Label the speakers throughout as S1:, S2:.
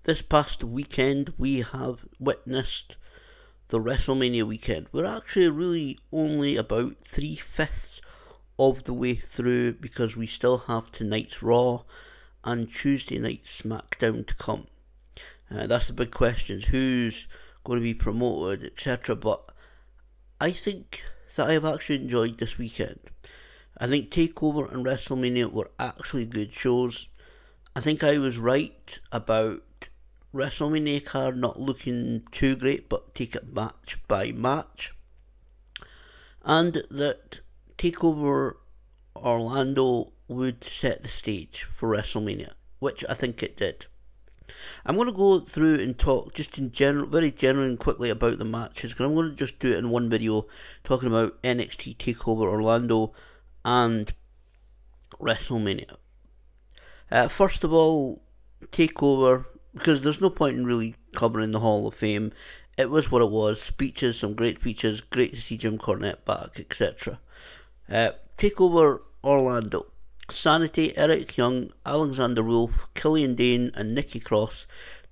S1: This past weekend we have witnessed the Wrestlemania weekend. We're actually really only about 3/5 of the way through because we still have tonight's Raw and Tuesday night's SmackDown to come. That's the big questions, who's going to be promoted, etc. But I think that I have actually enjoyed this weekend. I think TakeOver and Wrestlemania were actually good shows. I think I was right about Wrestlemania card not looking too great, but take it match by match. And that TakeOver Orlando would set the stage for WrestleMania, which I think it did. I'm going to go through and talk just in general, very generally and quickly about the matches, because I'm going to just do it in one video talking about NXT TakeOver Orlando and WrestleMania. First of all, TakeOver, because there's no point in really covering the Hall of Fame. It was what it was. Speeches, some great speeches, great to see Jim Cornette back, etc. TakeOver Orlando. Sanity, Eric Young, Alexander Wolf, Killian Dane and Nikki Cross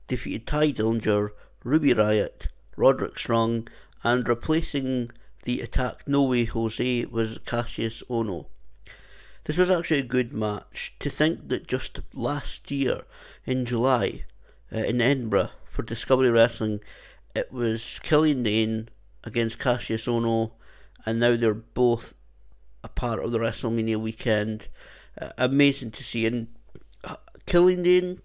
S1: defeated Ty Dillinger, Ruby Riott, Roderick Strong, and replacing the Attack No Way Jose was Cassius Ohno. This was actually a good match. To think that just last year in July in Edinburgh for Discovery Wrestling it was Killian Dane against Cassius Ohno, and now they're both a part of the WrestleMania weekend. Amazing to see. And Killian Dane,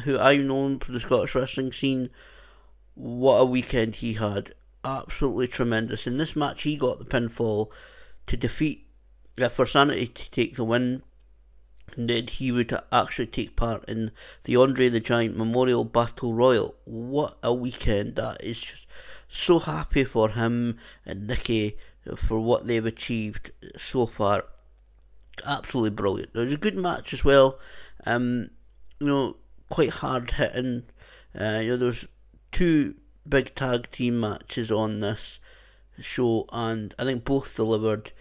S1: who I've known from the Scottish wrestling scene, what a weekend he had. Absolutely tremendous. In this match he got the pinfall to defeat for Sanity to take the win, and then he would actually take part in the Andre the Giant Memorial Battle Royal. What a weekend that is. Just so happy for him and Nikki for what they've achieved so far. Absolutely brilliant. It was a good match as well. Quite hard hitting. There was two big tag team matches on this show, and I think both delivered.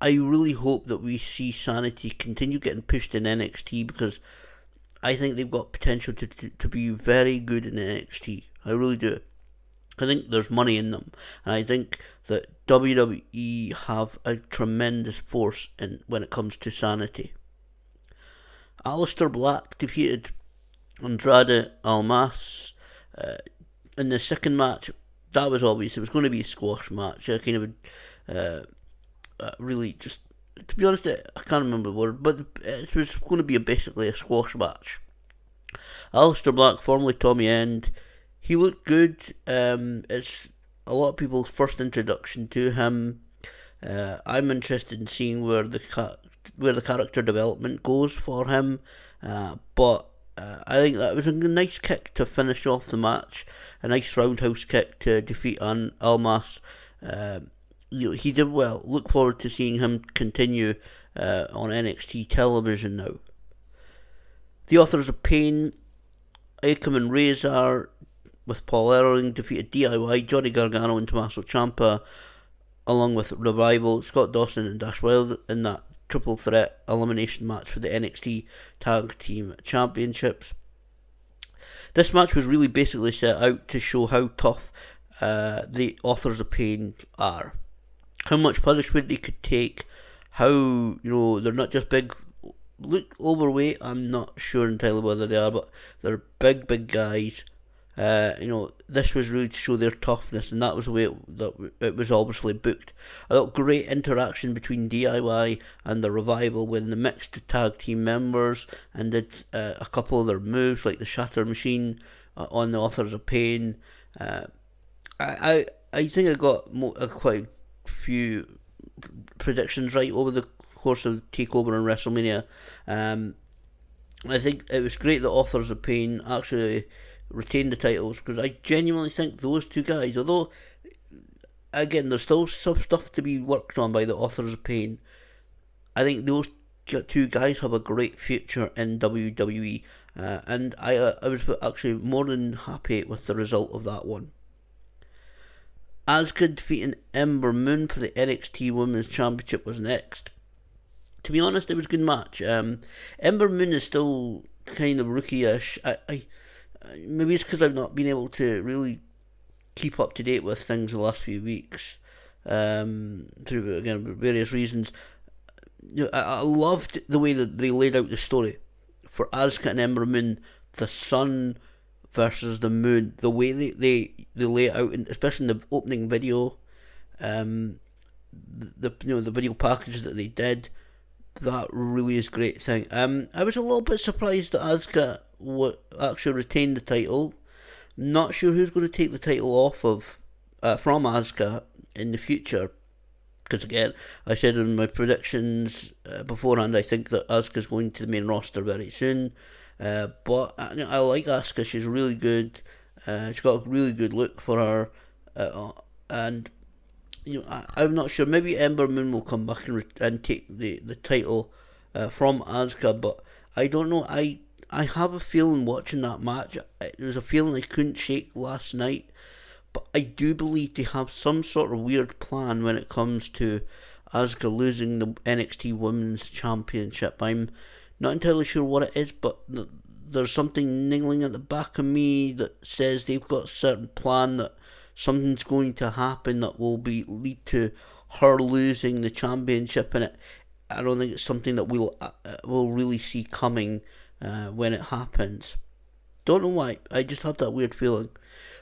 S1: I really hope that we see Sanity continue getting pushed in NXT, because I think they've got potential to be very good in NXT. I really do. I think there's money in them, and I think that WWE have a tremendous force when it comes to Sanity. Aleister Black defeated Andrade Almas in the second match. That was obvious. It was going to be a squash match. I kind of really, just to be honest, I can't remember the word, but it was going to be basically a squash match. Aleister Black, formerly Tommy End, he looked good. It's a lot of people's first introduction to him. I'm interested in seeing where the character development goes for him. But I think that was a nice kick to finish off the match. A nice roundhouse kick to defeat Almas. He did well. Look forward to seeing him continue on NXT television now. The Authors of Pain, Akam and Razor with Paul Ellering defeated DIY, Johnny Gargano and Tommaso Ciampa, along with Revival, Scott Dawson and Dash Wilde in that triple threat elimination match for the NXT Tag Team Championships. This match was really basically set out to show how tough the Authors of Pain are. How much punishment they could take, how, they're not just big, look overweight, I'm not sure entirely whether they are, but they're big guys. This was really to show their toughness, and that was the way it was obviously booked. I thought great interaction between DIY and the Revival when they mixed the tag team members and did a couple of their moves, like the Shatter Machine on the Authors of Pain. I think I got quite a few predictions right over the course of TakeOver and WrestleMania. I think it was great that Authors of Pain actually retained the titles, because I genuinely think those two guys, although again there's still some stuff to be worked on by the Authors of Pain, I think those two guys have a great future in WWE, and I was actually more than happy with the result of that one. Asuka defeating Ember Moon for the NXT Women's Championship was next. To be honest, it was a good match. Ember Moon is still kind of rookie-ish. maybe it's because I've not been able to really keep up to date with things the last few weeks, through again various reasons. I loved the way that they laid out the story for Asuka and Ember Moon, the sun versus the moon. The way they lay it out, especially in the opening video, um, the video package that they did, that really is a great thing. I was a little bit surprised that Asuka actually retained the title. Not sure who's going to take the title off of from Asuka in the future. Because again, I said in my predictions beforehand, I think that Asuka's going to the main roster very soon. But I like Asuka; she's really good. She's got a really good look for her, and I'm not sure. Maybe Ember Moon will come back and take the title from Asuka, but I don't know. I have a feeling watching that match. There was a feeling I couldn't shake last night. But I do believe they have some sort of weird plan when it comes to Asuka losing the NXT Women's Championship. I'm not entirely sure what it is, but there's something niggling at the back of me that says they've got a certain plan, that something's going to happen that will lead to her losing the championship, and I don't think it's something that we'll really see coming when it happens. Don't know why. I just have that weird feeling.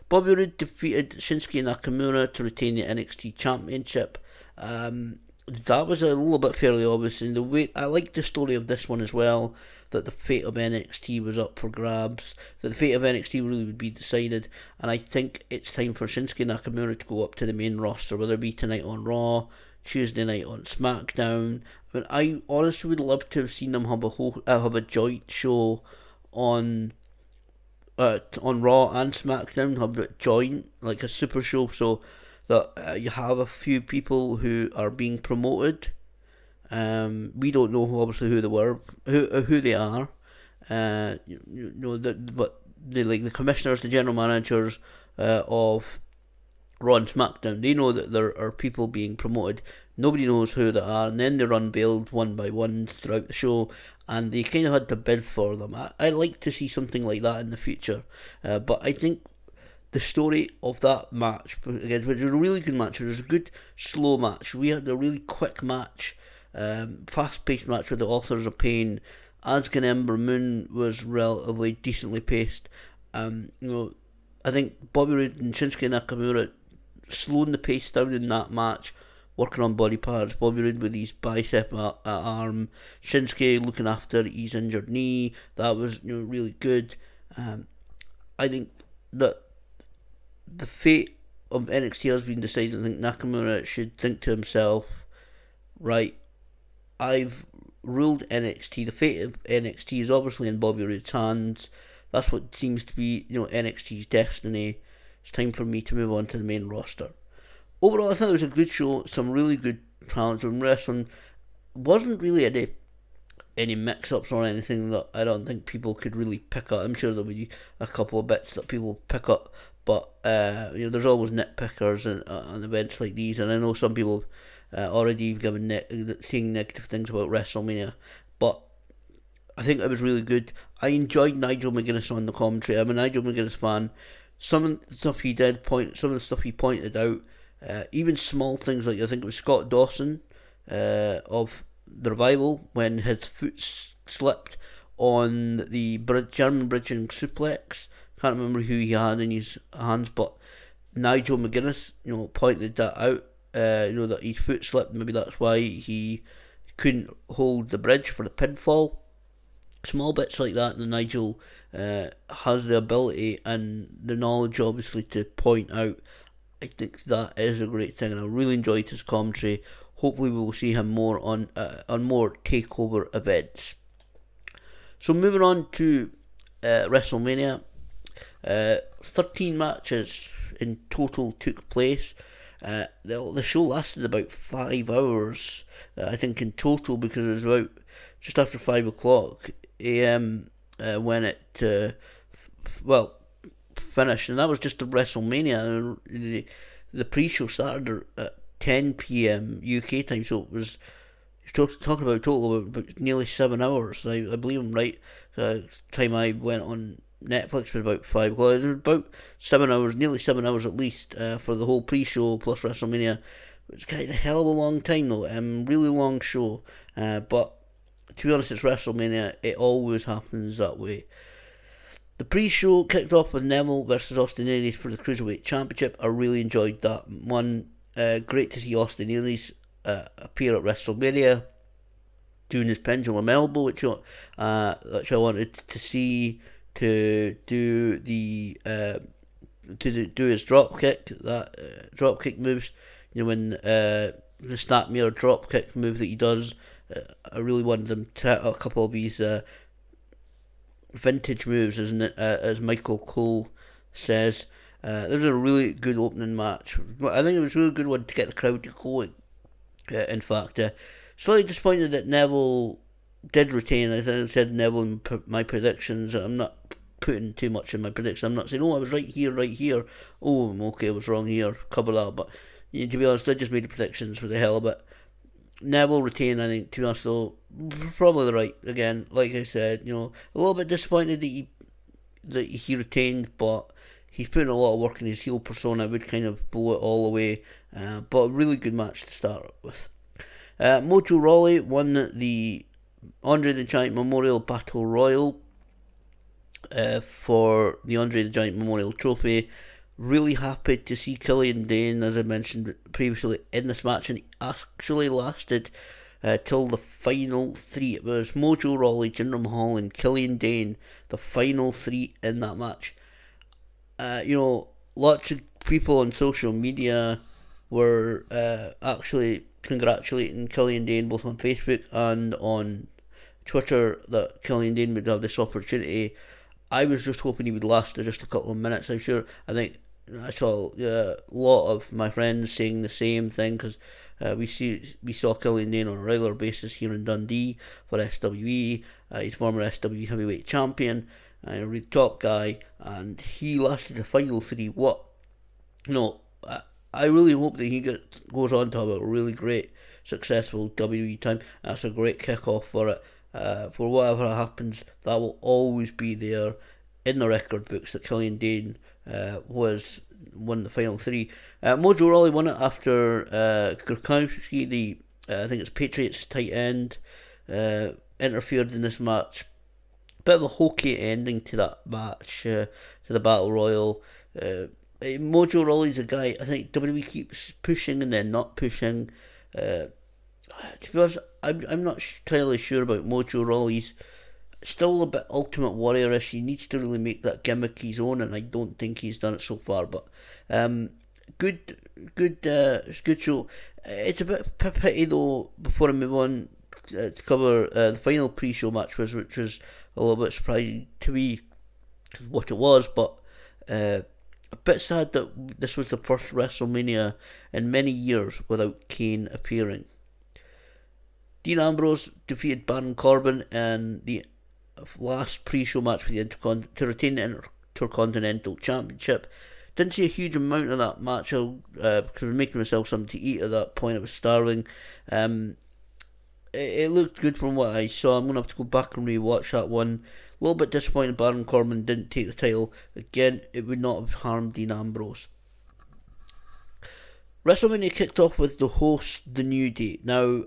S1: Bobby Roode defeated Shinsuke Nakamura to retain the NXT Championship. That was a little bit fairly obvious. In the way, I like the story of this one as well, that the fate of NXT was up for grabs, that the fate of NXT really would be decided, and I think it's time for Shinsuke Nakamura to go up to the main roster, whether it be tonight on Raw, Tuesday night on SmackDown. I mean, I honestly would love to have seen them have a joint show on Raw and SmackDown, have it joint, like a super show, so that you have a few people who are being promoted. We don't know obviously who they were, who they are. But the commissioners, the general managers of Raw and SmackDown, they know that there are people being promoted. Nobody knows who they are, and then they're unveiled one by one throughout the show, and they kind of had to bid for them. I like to see something like that in the future, but I think the story of that match, again, which was a really good match, it was a good slow match. We had a really quick match, fast-paced match with the Authors of Pain. Asuka and Ember Moon was relatively decently paced. I think Bobby Roode and Shinsuke Nakamura slowing the pace down in that match, working on body parts. Bobby Roode with his bicep arm, Shinsuke looking after his injured knee. That was really good. I think that the fate of NXT has been decided. I think Nakamura should think to himself, right, I've ruled NXT. The fate of NXT is obviously in Bobby Roode's hands. That's what seems to be NXT's destiny. It's time for me to move on to the main roster. Overall, I thought it was a good show. Some really good talents in wrestling. Wasn't really any mix-ups or anything that I don't think people could really pick up. I'm sure there'll be a couple of bits that people pick up, but there's always nitpickers on events like these, and I know some people already given saying negative things about Wrestlemania, but I think it was really good. I enjoyed Nigel McGuinness on the commentary. I'm a Nigel McGuinness fan. Some of the stuff he pointed out, even small things like, I think it was Scott Dawson of the Revival, when his foot slipped on the German bridging suplex. Can't remember who he had in his hands, but Nigel McGuinness, pointed that out. That his foot slipped. Maybe that's why he couldn't hold the bridge for the pinfall. Small bits like that, and Nigel has the ability and the knowledge, obviously, to point out. I think that is a great thing, and I really enjoyed his commentary. Hopefully, we will see him more on more takeover events. So, moving on to WrestleMania. 13 matches in total took place. The show lasted about 5 hours, I think, in total, because it was about just after 5 o'clock a.m. When it finished, and that was just the WrestleMania. The pre-show started at 10 p.m. UK time, so it was talking about a total of about nearly 7 hours. I believe I'm right. Time I went on Netflix was about 5 o'clock. It was about 7 hours, nearly 7 hours at least, for the whole pre-show plus WrestleMania. It's kind of a hell of a long time though, really long show. But to be honest, it's WrestleMania. It always happens that way. The pre-show kicked off with Neville versus Austin Aries for the Cruiserweight Championship. I really enjoyed that one. Great to see Austin Aries appear at WrestleMania doing his pendulum elbow, which I wanted to see, to do the do his drop kick, that drop kick moves. When the snapmare drop kick move that he does, I really wanted them to hit a couple of these vintage moves, isn't it? As Michael Cole says. This was a really good opening match. I think it was a really good one to get the crowd going. In fact, slightly disappointed that Neville did retain. As I said, Neville in my predictions. I'm not putting too much in my prediction. I'm not saying, oh, I was right here. Oh, okay, I was wrong here. Cover that. But to be honest, I just made the predictions for the hell of it. Neville retained, I think, to be honest, though, probably the right. Again, like I said, a little bit disappointed that he retained, but he's putting a lot of work in his heel persona. I would kind of blow it all away, but a really good match to start with. Mojo Rawley won the Andre the Giant Memorial Battle Royal for the Andre the Giant Memorial Trophy. Really happy to see Killian Dane, as I mentioned previously, in this match, and he actually lasted till the final three. It was Mojo Rawley, Jinder Mahal, and Killian Dane, the final three in that match. Lots of people on social media were actually congratulating Killian Dane, both on Facebook and on Twitter, that Killian Dane would have this opportunity. I was just hoping he would last just a couple of minutes. I think I saw a lot of my friends saying the same thing, because we saw Killian Dane on a regular basis here in Dundee for SWE. He's former SWE heavyweight champion, a really top guy, and he lasted the final three. I really hope that he goes on to have a really great, successful WWE time. That's a great kickoff for it. For whatever happens, that will always be there in the record books that Killian Dane won the final three. Mojo Rawley won it after Gronkowski, I think it's Patriots tight end, interfered in this match. Bit of a hokey ending to that match, to the Battle Royal. Mojo Rawley's a guy I think WWE keeps pushing and then not pushing. To be honest, I'm not entirely sure about Mojo Rawley's. Still a bit Ultimate Warrior-ish. He needs to really make that gimmick his own, and I don't think he's done it so far. But good show. It's a bit pity though. Before I move on to cover the final pre-show match, which was a little bit surprising to me, what it was, but a bit sad that this was the first WrestleMania in many years without Kane appearing. Dean Ambrose defeated Baron Corbin in the last pre-show match for the to retain the Intercontinental Championship. Didn't see a huge amount of that match because I was making myself something to eat at that point. I was starving. It looked good from what I saw. I'm going to have to go back and rewatch that one. A little bit disappointed Baron Corbin didn't take the title. Again, it would not have harmed Dean Ambrose. WrestleMania kicked off with the host, The New Day. Now,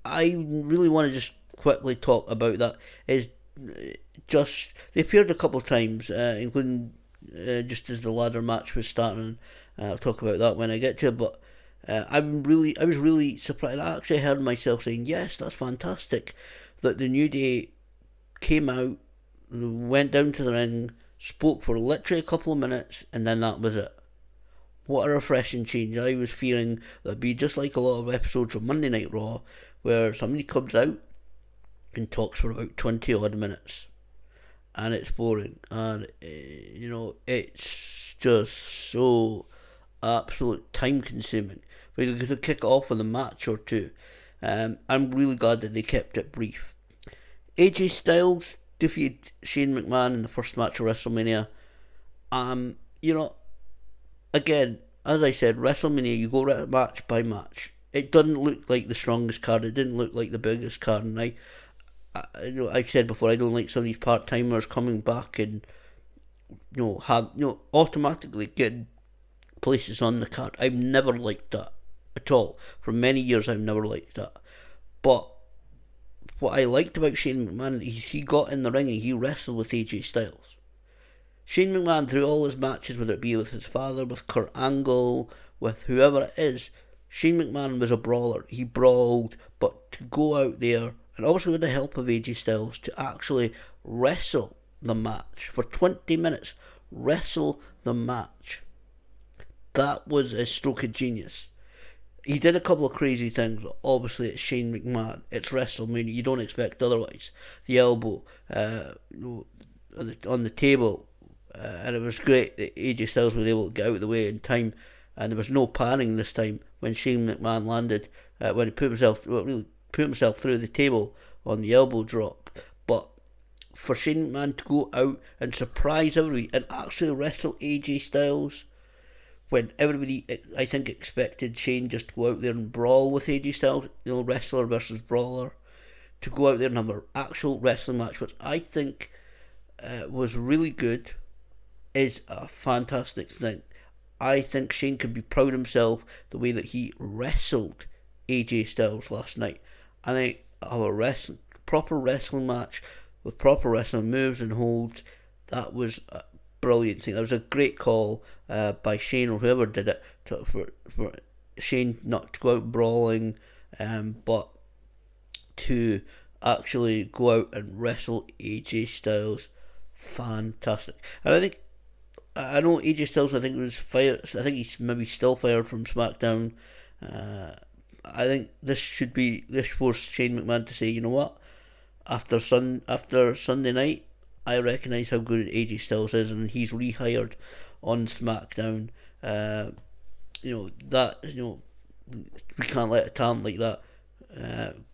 S1: I really want to just quickly talk about that. Is just they appeared a couple of times, including just as the ladder match was starting. I'll talk about that when I get to it. But I was really surprised. I actually heard myself saying, "Yes, that's fantastic," that the New Day came out, went down to the ring, spoke for literally a couple of minutes, and then that was it. What a refreshing change. I was fearing that it'd be just like a lot of episodes of Monday Night Raw, where somebody comes out and talks for about 20 odd minutes, and it's boring, and it's just so absolute time consuming. But you could kick it off with a match or two. I'm really glad that they kept it brief. AJ Styles defeated Shane McMahon in the first match of WrestleMania. Again, as I said, WrestleMania, you go match by match. It doesn't look like the strongest card. It didn't look like the biggest card, and I've said before, I don't like some of these part timers coming back and have automatically getting places on the card. I've never liked that at all. For many years, I've never liked that. But what I liked about Shane McMahon is he got in the ring and he wrestled with AJ Styles. Shane McMahon, through all his matches, whether it be with his father, with Kurt Angle, with whoever it is, Shane McMahon was a brawler. He brawled, but to go out there, and obviously with the help of AJ Styles, to actually wrestle the match for 20 minutes, wrestle the match, that was a stroke of genius. He did a couple of crazy things. Obviously, it's Shane McMahon. It's WrestleMania. You don't expect otherwise. The elbow on the table, and it was great that AJ Styles was able to get out of the way in time, and there was no panning this time when Shane McMahon landed, when he put himself through the table on the elbow drop. But for Shane McMahon to go out and surprise everybody and actually wrestle AJ Styles, when everybody, I think, expected Shane just to go out there and brawl with AJ Styles, wrestler versus brawler, to go out there and have an actual wrestling match, which I think was really good, is a fantastic thing. I think Shane could be proud of himself the way that he wrestled AJ Styles last night. And I have a proper wrestling match with proper wrestling moves and holds. That was a brilliant thing. That was a great call by Shane or whoever did it for Shane not to go out brawling, but to actually go out and wrestle AJ Styles. Fantastic. And I know AJ Styles, I think was fired. I think he's maybe still fired from SmackDown. I think this forced Shane McMahon to say, you know what? After Sunday night, I recognise how good AJ Styles is, and he's rehired on SmackDown. We can't let a talent like that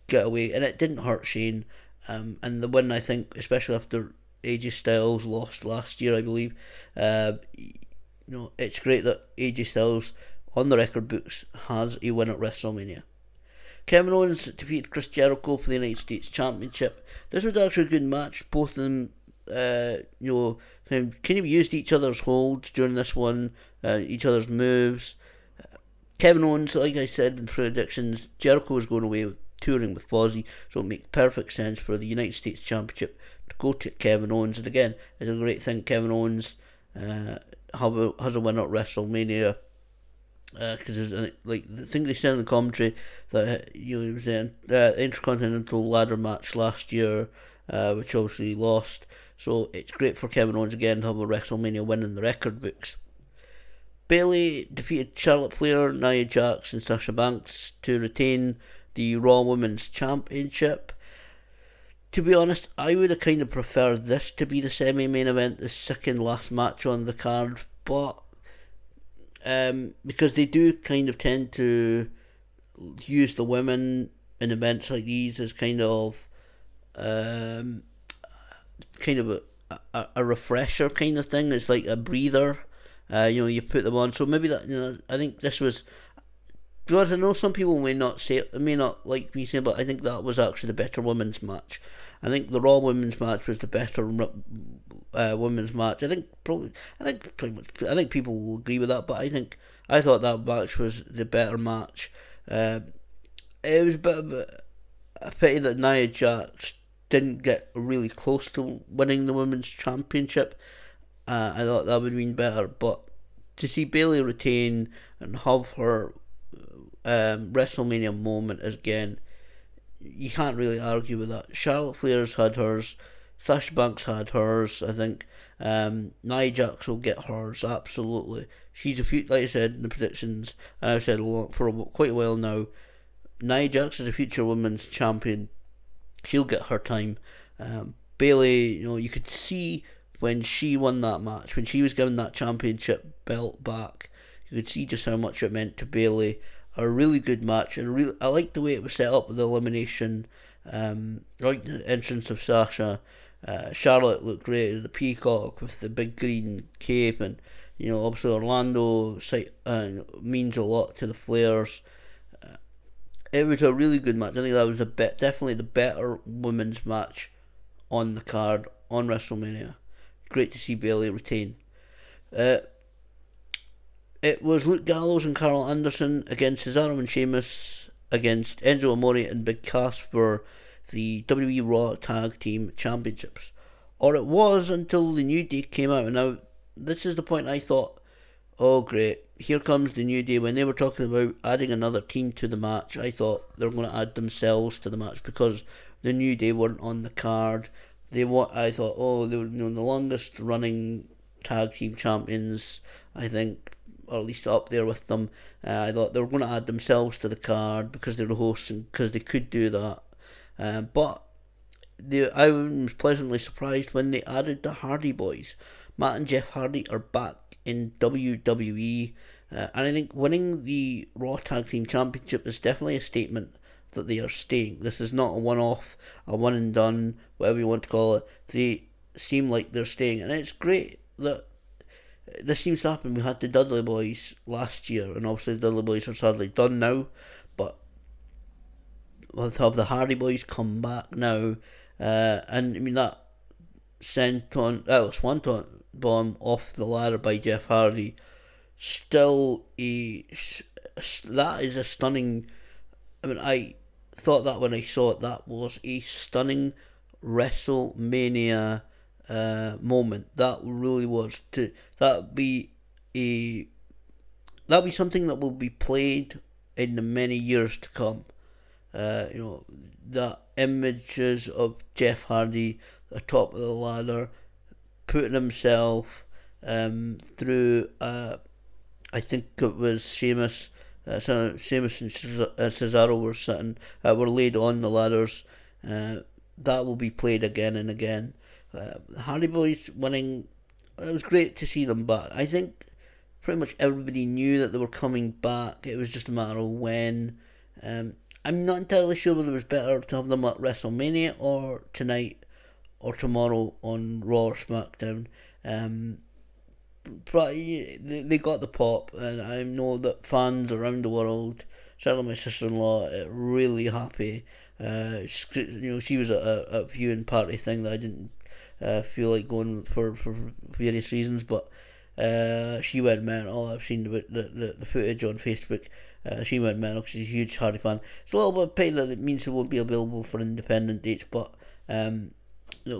S1: get away, and it didn't hurt Shane. And the win, I think, especially after AJ Styles lost last year, I believe. It's great that AJ Styles on the record books has a win at WrestleMania. Kevin Owens defeated Chris Jericho for the United States Championship. This was actually a good match. Both of them, kind of used each other's holds during this one, each other's moves. Kevin Owens, like I said in predictions, Jericho was going away touring with Fozzy, so it makes perfect sense for the United States Championship to go to Kevin Owens. And again, it's a great thing Kevin Owens has a win at WrestleMania, because the thing they said in the commentary that he was in the Intercontinental Ladder match last year, which obviously he lost. So it's great for Kevin Owens again to have a WrestleMania win in the record books. Bayley defeated Charlotte Flair, Nia Jax and Sasha Banks to retain the Raw Women's Championship. To be honest, I would have kind of preferred this to be the semi-main event, the second last match on the card, but because they do kind of tend to use the women in events like these as kind of a refresher kind of thing. It's like a breather. You put them on. So maybe that. I think this was. Because I know some people may not like me saying, but I think that was actually the better women's match. I think the Raw women's match was the better women's match. I think people will agree with that, but I thought that match was the better match. It was a bit of a pity that Nia Jax didn't get really close to winning the women's championship. I thought that would have been better, but to see Bayley retain and have her WrestleMania moment again, you can't really argue with that. Charlotte Flair's had hers, Sasha Banks had hers. I think Nia Jax will get hers, absolutely. She's like I said in the predictions, and I've said for quite a while now, Nia Jax is a future women's champion. She'll get her time. Bayley, you could see when she won that match, when she was given that championship belt back, you could see just how much it meant to Bayley. A really good match, and I liked the way it was set up with the elimination. I liked the entrance of Sasha. Charlotte looked great as the peacock with the big green cape, and obviously Orlando means a lot to the Flairs. It was a really good match. I think that was definitely the better women's match on the card on WrestleMania. Great to see Bayley retain. Uh, it was Luke Gallows and Carl Anderson against Cesaro and Sheamus against Enzo Amore and Big Cass for the WWE Raw Tag Team Championships. Or it was until the New Day came out. Now, this is the point I thought, oh great, here comes the New Day. When they were talking about adding another team to the match, I thought they were going to add themselves to the match because the New Day weren't on the card. I thought, oh, they were the longest running tag team champions, I think, or at least up there with them. I thought they were going to add themselves to the card because they were hosting, because they could do that. But I was pleasantly surprised when they added the Hardy Boys. Matt and Jeff Hardy are back in WWE, and I think winning the Raw Tag Team Championship is definitely a statement that they are staying. This is not a one-off, a one and done, whatever you want to call it. They seem like they're staying, and it's great that this seems to happen. We had the Dudley Boys last year, and obviously the Dudley Boys are sadly done now, but we'll have the Hardy Boys come back now, and I mean that Swanton bomb off the ladder by Jeff Hardy, still that is a stunning. I mean, I thought that when I saw it, that was a stunning WrestleMania moment. That really was. That'd be something that will be played in the many years to come. The images of Jeff Hardy atop of the ladder, putting himself through. I think it was Sheamus. Sheamus and Cesaro were laid on the ladders. That will be played again and again. The Hardy Boys winning. It was great to see them back. I think pretty much everybody knew that they were coming back. It was just a matter of when. I'm not entirely sure whether it was better to have them at WrestleMania or tonight or tomorrow on Raw or SmackDown. But they got the pop, and I know that fans around the world, certainly my sister-in-law, are really happy. She was at a viewing party thing that I didn't feel like going for various reasons, but she went mental. I've seen the footage on Facebook. She went mental because she's a huge Hardy fan. It's a little bit of pain that it means it won't be available for independent dates, but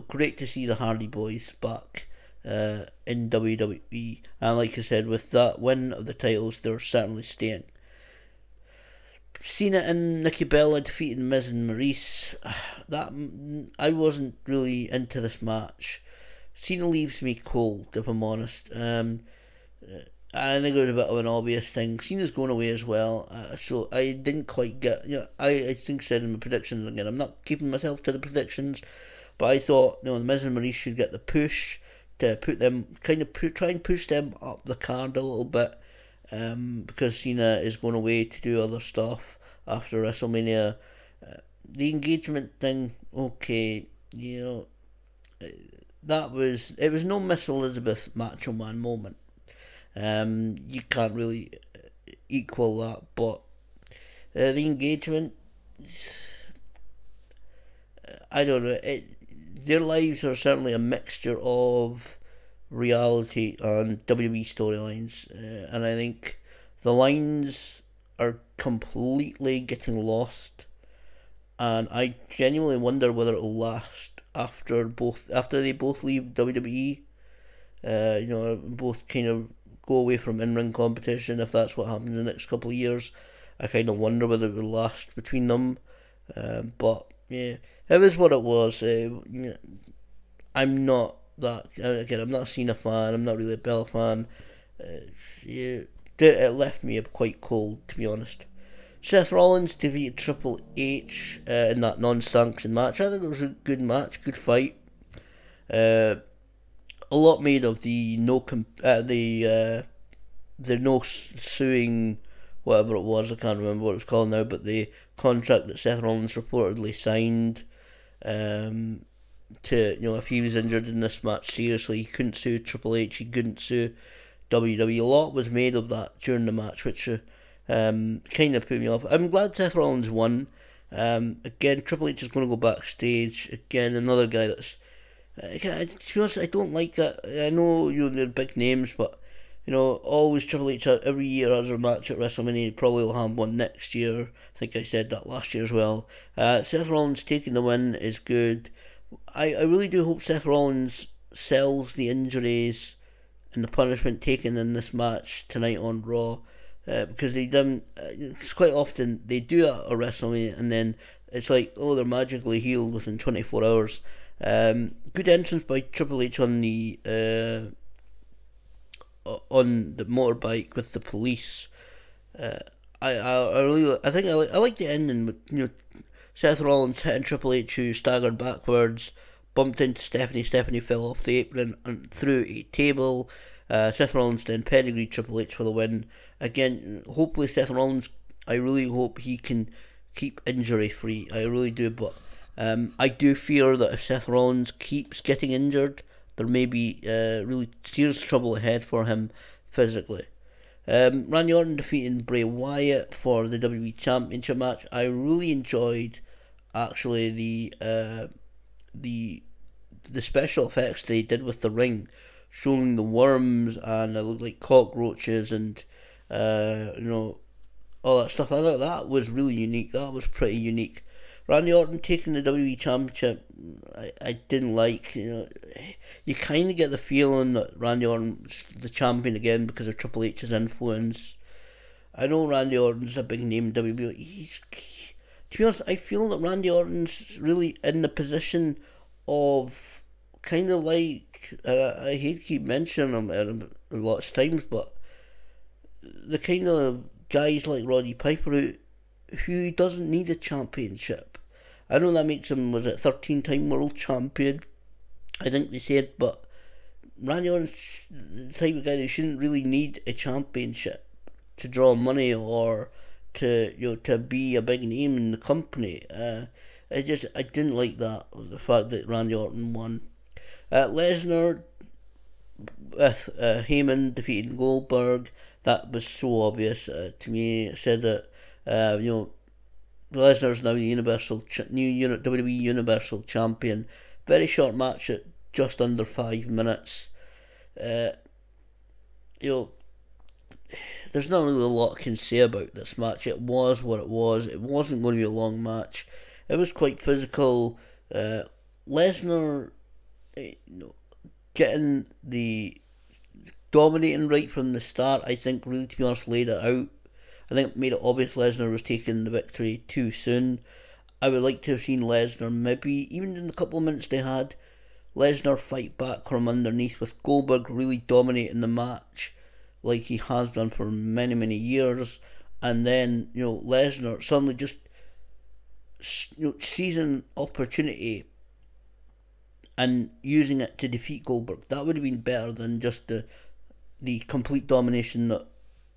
S1: great to see the Hardy Boys back in WWE. And like I said, with that win of the titles, they're certainly staying. Cena and Nikki Bella defeating Miz and Maurice. That I wasn't really into this match. Cena leaves me cold, if I'm honest. I think it was a bit of an obvious thing. Cena's going away as well, so I didn't quite get. I think said in the predictions again. I'm not keeping myself to the predictions, but I thought the Miz and Maurice should get the push to put them try and push them up the card a little bit, because Cena is going away to do other stuff after WrestleMania. The engagement thing, okay, it was no Miss Elizabeth Macho Man moment. You can't really equal that, but the engagement, I don't know. Their lives are certainly a mixture of reality and WWE storylines, and I think the lines are completely getting lost, and I genuinely wonder whether it'll last after they both leave WWE. Both kind of go away from in-ring competition. If that's what happens in the next couple of years, I kind of wonder whether it will last between them. But yeah, it was what it was. I'm not that again. I'm not a Cena fan. I'm not really a Bella fan. It left me quite cold, to be honest. Seth Rollins defeated Triple H in that non-sanctioned match. I think it was a good match, good fight. A lot made of the no suing, whatever it was. I can't remember what it's called now, but the contract that Seth Rollins reportedly signed, to if he was injured in this match seriously, he couldn't sue Triple H, he couldn't sue WWE. A lot was made of that during the match, which kind of put me off. I'm glad Seth Rollins won. Again, Triple H is going to go backstage. Again, another guy that's to be honest, I don't like that. I know they're big names, but always Triple H every year has a match at WrestleMania. Probably will have one next year. I think I said that last year as well. Seth Rollins taking the win is good. I really do hope Seth Rollins sells the injuries and the punishment taken in this match tonight on Raw. Because they done, it's quite often they do it at WrestleMania and then it's like, oh, they're magically healed within 24 hours. Good entrance by Triple H on the motorbike with the police. I like the ending with Seth Rollins hitting Triple H, who staggered backwards, bumped into Stephanie. Stephanie fell off the apron and through a table. Seth Rollins then pedigreed Triple H for the win. Again, hopefully Seth Rollins, I really hope he can keep injury free. I really do, but I do fear that if Seth Rollins keeps getting injured, there may be really serious trouble ahead for him physically. Randy Orton defeating Bray Wyatt for the WWE Championship match. I really enjoyed actually the special effects they did with the ring, showing the worms and it looked like cockroaches and all that stuff. I thought that was really unique. That was pretty unique. Randy Orton taking the WWE Championship, I didn't like. You kind of get the feeling that Randy Orton's the champion again because of Triple H's influence. I know Randy Orton's a big name in WWE. To be honest, I feel that Randy Orton's really in the position of kind of like, I hate to keep mentioning him lots of times, but the kind of guys like Roddy Piper who doesn't need a championship. I know that makes him, was it 13-time world champion, I think they said, but Randy Orton's the type of guy that shouldn't really need a championship to draw money or to be a big name in the company. I didn't like that, the fact that Randy Orton won. Lesnar with Heyman defeating Goldberg. That was so obvious to me. It said that Lesnar's now the WWE Universal Champion. Very short match at just under 5 minutes. There's not really a lot I can say about this match. It was what it was. It wasn't going to be a long match. It was quite physical. Lesnar, getting the dominating right from the start, I think really, to be honest, laid it out. I think it made it obvious Lesnar was taking the victory too soon. I would like to have seen Lesnar, maybe even in the couple of minutes they had, Lesnar fight back from underneath with Goldberg really dominating the match like he has done for many, many years. And then, Lesnar suddenly just sees an opportunity and using it to defeat Goldberg. That would have been better than just the complete domination that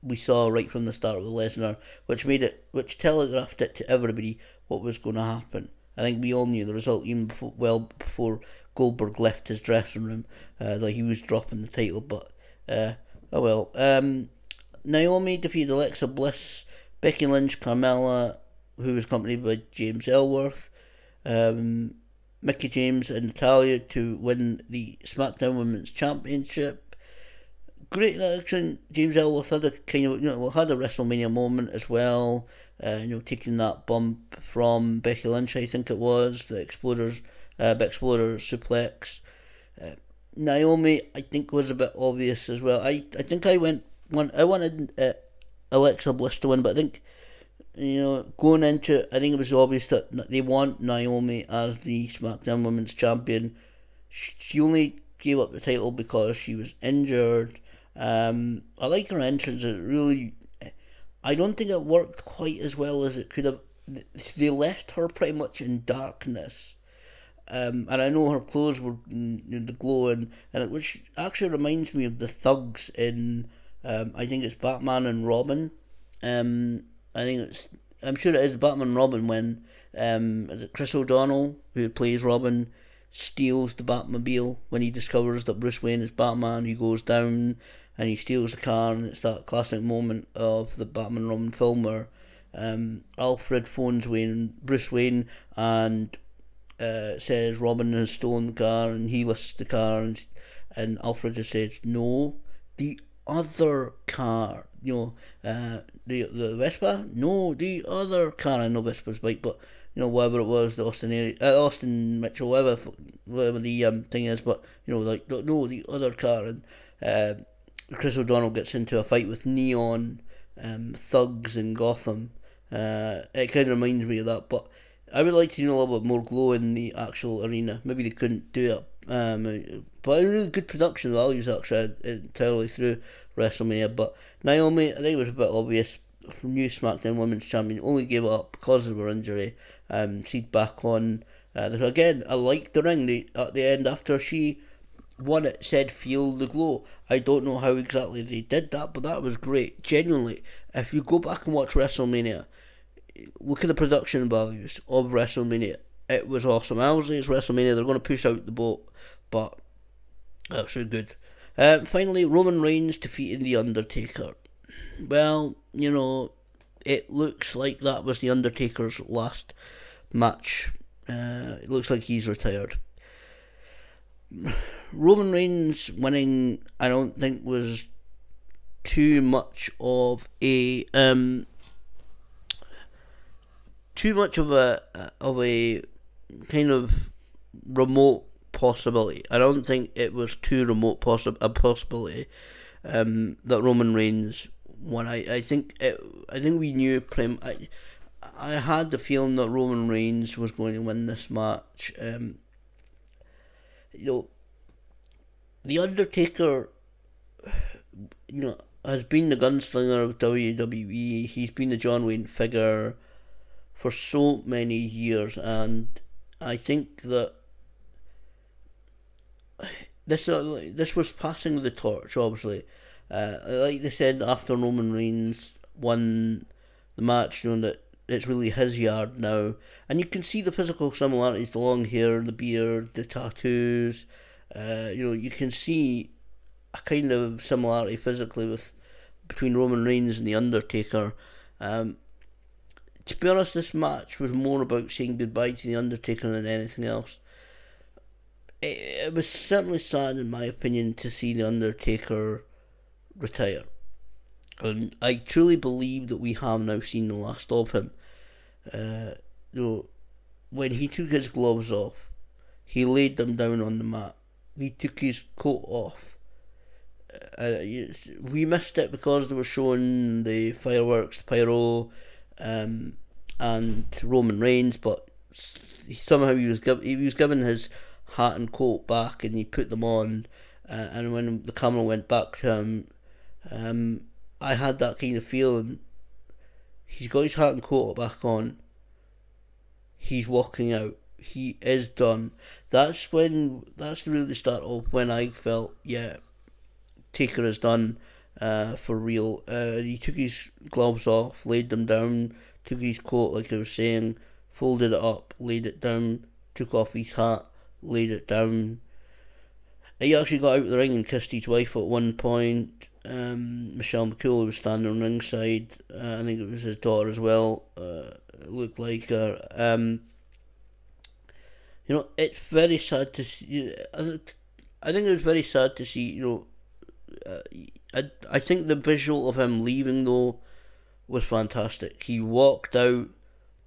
S1: we saw right from the start with Lesnar, which telegraphed it to everybody what was going to happen. I think we all knew the result even before Goldberg left his dressing room, that he was dropping the title. But oh well. Naomi defeated Alexa Bliss, Becky Lynch, Carmella, who was accompanied by James Ellsworth, Mickie James and Natalya to win the SmackDown Women's Championship. Great action. James Ellsworth had a had a WrestleMania moment as well. Taking that bump from Becky Lynch, I think it was the Exploder suplex. Naomi, I think, was a bit obvious as well. I think I wanted Alexa Bliss to win, but I think going into it, I think it was obvious that they want Naomi as the SmackDown Women's Champion. She only gave up the title because she was injured. I like her entrance. I don't think it worked quite as well as it could have. They left her pretty much in darkness, and I know her clothes were the glow, which actually reminds me of the thugs in I think it's Batman and Robin. I'm sure it is Batman and Robin when is it Chris O'Donnell, who plays Robin, steals the Batmobile when he discovers that Bruce Wayne is Batman. He goes down and he steals the car, and it's that classic moment of the Batman Robin film where Alfred phones Bruce Wayne, and says Robin has stolen the car, and he lists the car, and Alfred just says, no, the other car, the Vespa, no, the other car. I know Vespa's bike, but whatever it was, the Austin Mitchell, whatever the thing is, but like no, the other car, and Chris O'Donnell gets into a fight with neon thugs in Gotham. It kind of reminds me of that, but I would like to a little bit more glow in the actual arena. Maybe they couldn't do it, but a really good production values actually entirely through WrestleMania. But Naomi, I think it was a bit obvious, new SmackDown Women's Champion, only gave it up because of her injury. She's back on. Again, I liked the ring. At the end, after she won it, said feel the glow. I don't know how exactly they did that, but that was great. Genuinely, if you go back and watch WrestleMania, look at the production values of WrestleMania. It was awesome. I always say it's WrestleMania, they're going to push out the boat, but that's really good. Finally, Roman Reigns defeating The Undertaker. Well, it looks like that was The Undertaker's last match. It looks like he's retired. Roman Reigns winning, I don't think, was too much of a kind of remote possibility. I don't think it was too remote a possibility that Roman Reigns won. I think we knew. I had the feeling that Roman Reigns was going to win this match. The Undertaker, has been the gunslinger of WWE. He's been the John Wayne figure for so many years, and I think that this was passing the torch, obviously. Like they said after Roman Reigns won the match, that it's really his yard now, and you can see the physical similarities: the long hair, the beard, the tattoos. You can see a kind of similarity physically between Roman Reigns and The Undertaker. To be honest, this match was more about saying goodbye to The Undertaker than anything else. It was certainly sad, in my opinion, to see The Undertaker retire. And I truly believe that we have now seen the last of him. When he took his gloves off, he laid them down on the mat. He took his coat off. We missed it because they were showing the fireworks, the pyro, and Roman Reigns, but somehow he was given his hat and coat back, and he put them on. And when the camera went back to him, I had that kind of feeling. He's got his hat and coat back on. He's walking out. He is done. That's really the start of when I felt, yeah, Taker is done for real. He took his gloves off, laid them down, took his coat, like I was saying, folded it up, laid it down, took off his hat, laid it down. He actually got out of the ring and kissed his wife at one point. Michelle McCool was standing ringside. I think it was his daughter as well. It looked like her. It's very sad to see. I think it was very sad to see. I think the visual of him leaving though was fantastic. He walked out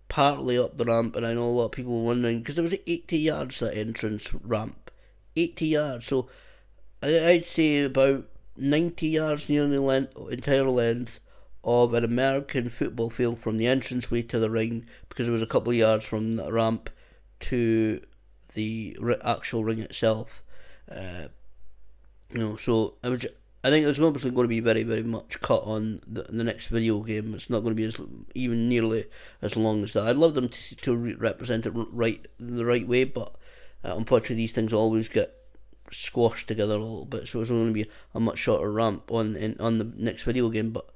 S1: partly up the ramp, and I know a lot of people were wondering because there was 80 yards that entrance ramp, 80 yards. So I'd say about 90 yards near the entire length of an American football field from the entranceway to the ring, because it was a couple of yards from the ramp to the actual ring itself. So I think there's obviously going to be very, very much cut on the next video game. It's not going to be even nearly as long as that. I'd love them to represent it the right way, but unfortunately these things always get squashed together a little bit, so it's going to be a much shorter ramp on the next video game. But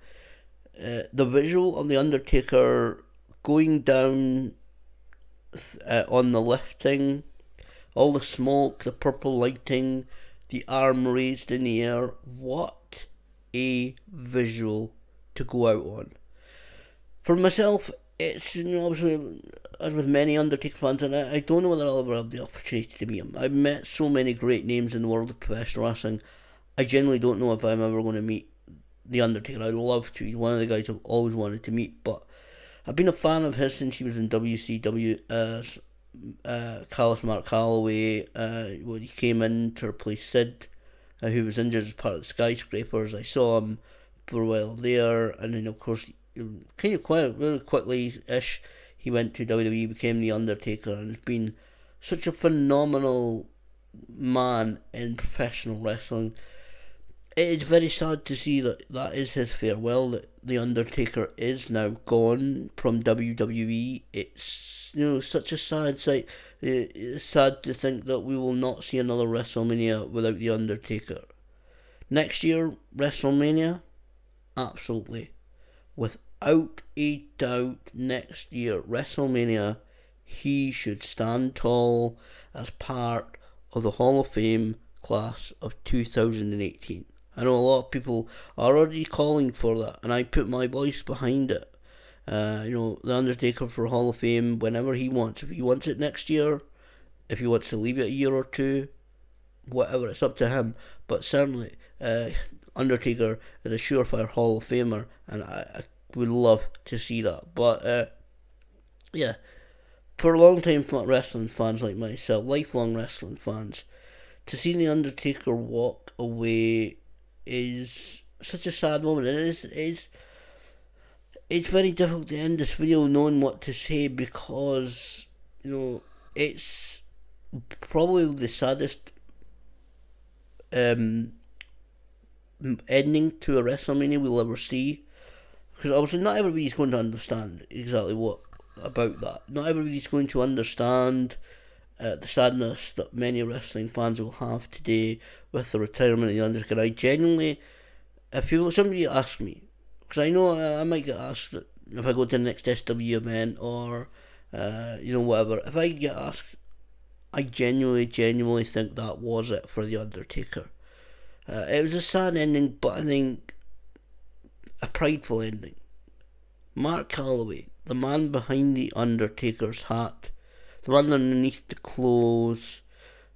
S1: the visual of the Undertaker going down on the lift thing, all the smoke, the purple lighting, the arm raised in the air, what a visual to go out on. For myself, it's obviously as with many Undertaker fans, and I don't know whether I'll ever have the opportunity to meet him. I've met so many great names in the world of professional wrestling. I genuinely don't know if I'm ever going to meet the Undertaker. I'd love to. He's one of the guys I've always wanted to meet, but I've been a fan of his since he was in WCW as Callis Mark Calloway when he came in to replace Sid, who was injured as part of the Skyscrapers. I saw him for a while there, and then of course, kind of quite really quickly-ish, he went to WWE, became the Undertaker, and has been such a phenomenal man in professional wrestling. It is very sad to see that that is his farewell, that the Undertaker is now gone from WWE. It's such a sad sight. It's sad to think that we will not see another WrestleMania without the Undertaker. Next year, WrestleMania, absolutely, without a doubt, next year WrestleMania, he should stand tall as part of the Hall of Fame class of 2018. I know a lot of people are already calling for that, and I put my voice behind it. The Undertaker for Hall of Fame whenever he wants. If he wants it next year, if he wants to leave it a year or two, whatever, it's up to him. But certainly, Undertaker is a surefire Hall of Famer, and I would love to see that. But yeah, for long-time wrestling fans like myself, lifelong wrestling fans, to see the Undertaker walk away is such a sad moment. It's very difficult to end this video knowing what to say, because it's probably the saddest ending to a WrestleMania we'll ever see, because obviously not everybody's going to understand exactly what about that. Not everybody's going to understand the sadness that many wrestling fans will have today with the retirement of the Undertaker. I genuinely, if somebody asks me, because I know I might get asked that if I go to the next SW event or whatever, if I get asked, I genuinely think that was it for the Undertaker. It was a sad ending, but I think a prideful ending. Mark Calloway, the man behind the Undertaker's hat, the man underneath the clothes,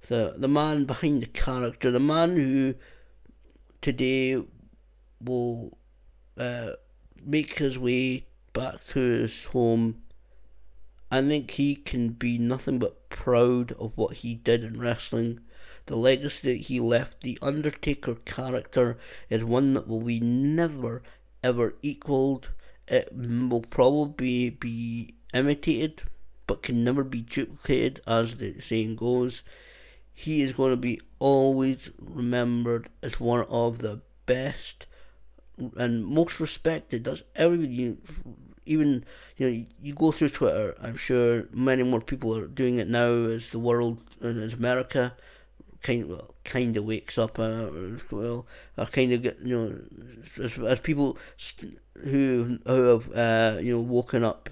S1: the man behind the character, the man who today will make his way back to his home. I think he can be nothing but proud of what he did in wrestling. The legacy that he left, the Undertaker character, is one that will be never ever equalled. It will probably be imitated, but can never be duplicated, as the saying goes. He is going to be always remembered as one of the best and most respected. That's everybody. Even you go through Twitter, I'm sure many more people are doing it now as the world, as America kind of wakes up, or kind of get as people who have woken up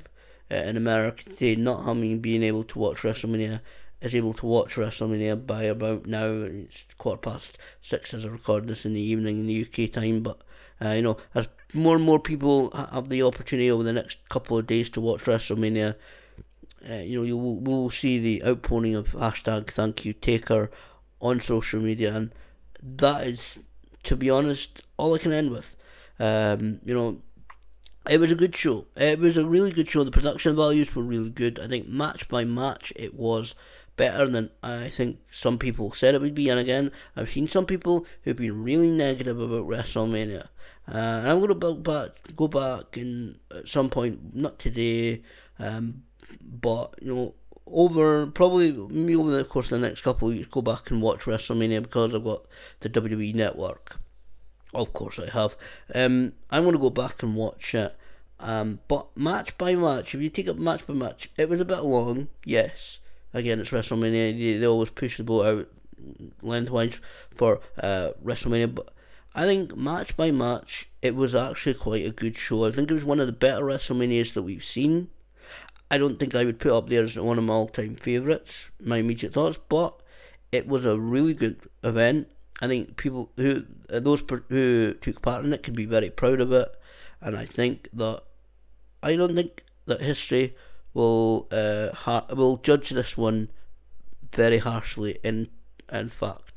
S1: in America today, not having been able to watch WrestleMania, is able to watch WrestleMania by about now. It's 6:15 as I record this in the evening in the UK time, but as more and more people have the opportunity over the next couple of days to watch WrestleMania, we'll see the outpouring of #ThankYouTaker on social media, and that is, to be honest, all I can end with. It was a good show. It was a really good show. The production values were really good. I think match by match it was better than I think some people said it would be. And again, I've seen some people who've been really negative about WrestleMania. And I'm going to go back and at some point, not today, but over the course of the next couple of weeks, go back and watch WrestleMania, because I've got the WWE Network. Of course I have. I'm going to go back and watch it. But match by match, if you take it match by match, it was a bit long, yes. Again, it's WrestleMania. They always push the boat out lengthwise for WrestleMania. But I think match by match, it was actually quite a good show. I think it was one of the better WrestleManias that we've seen. I don't think I would put up there as one of my all-time favourites, my immediate thoughts, but it was a really good event. I think people who took part in it can be very proud of it, and I don't think that history will judge this one very harshly. In fact,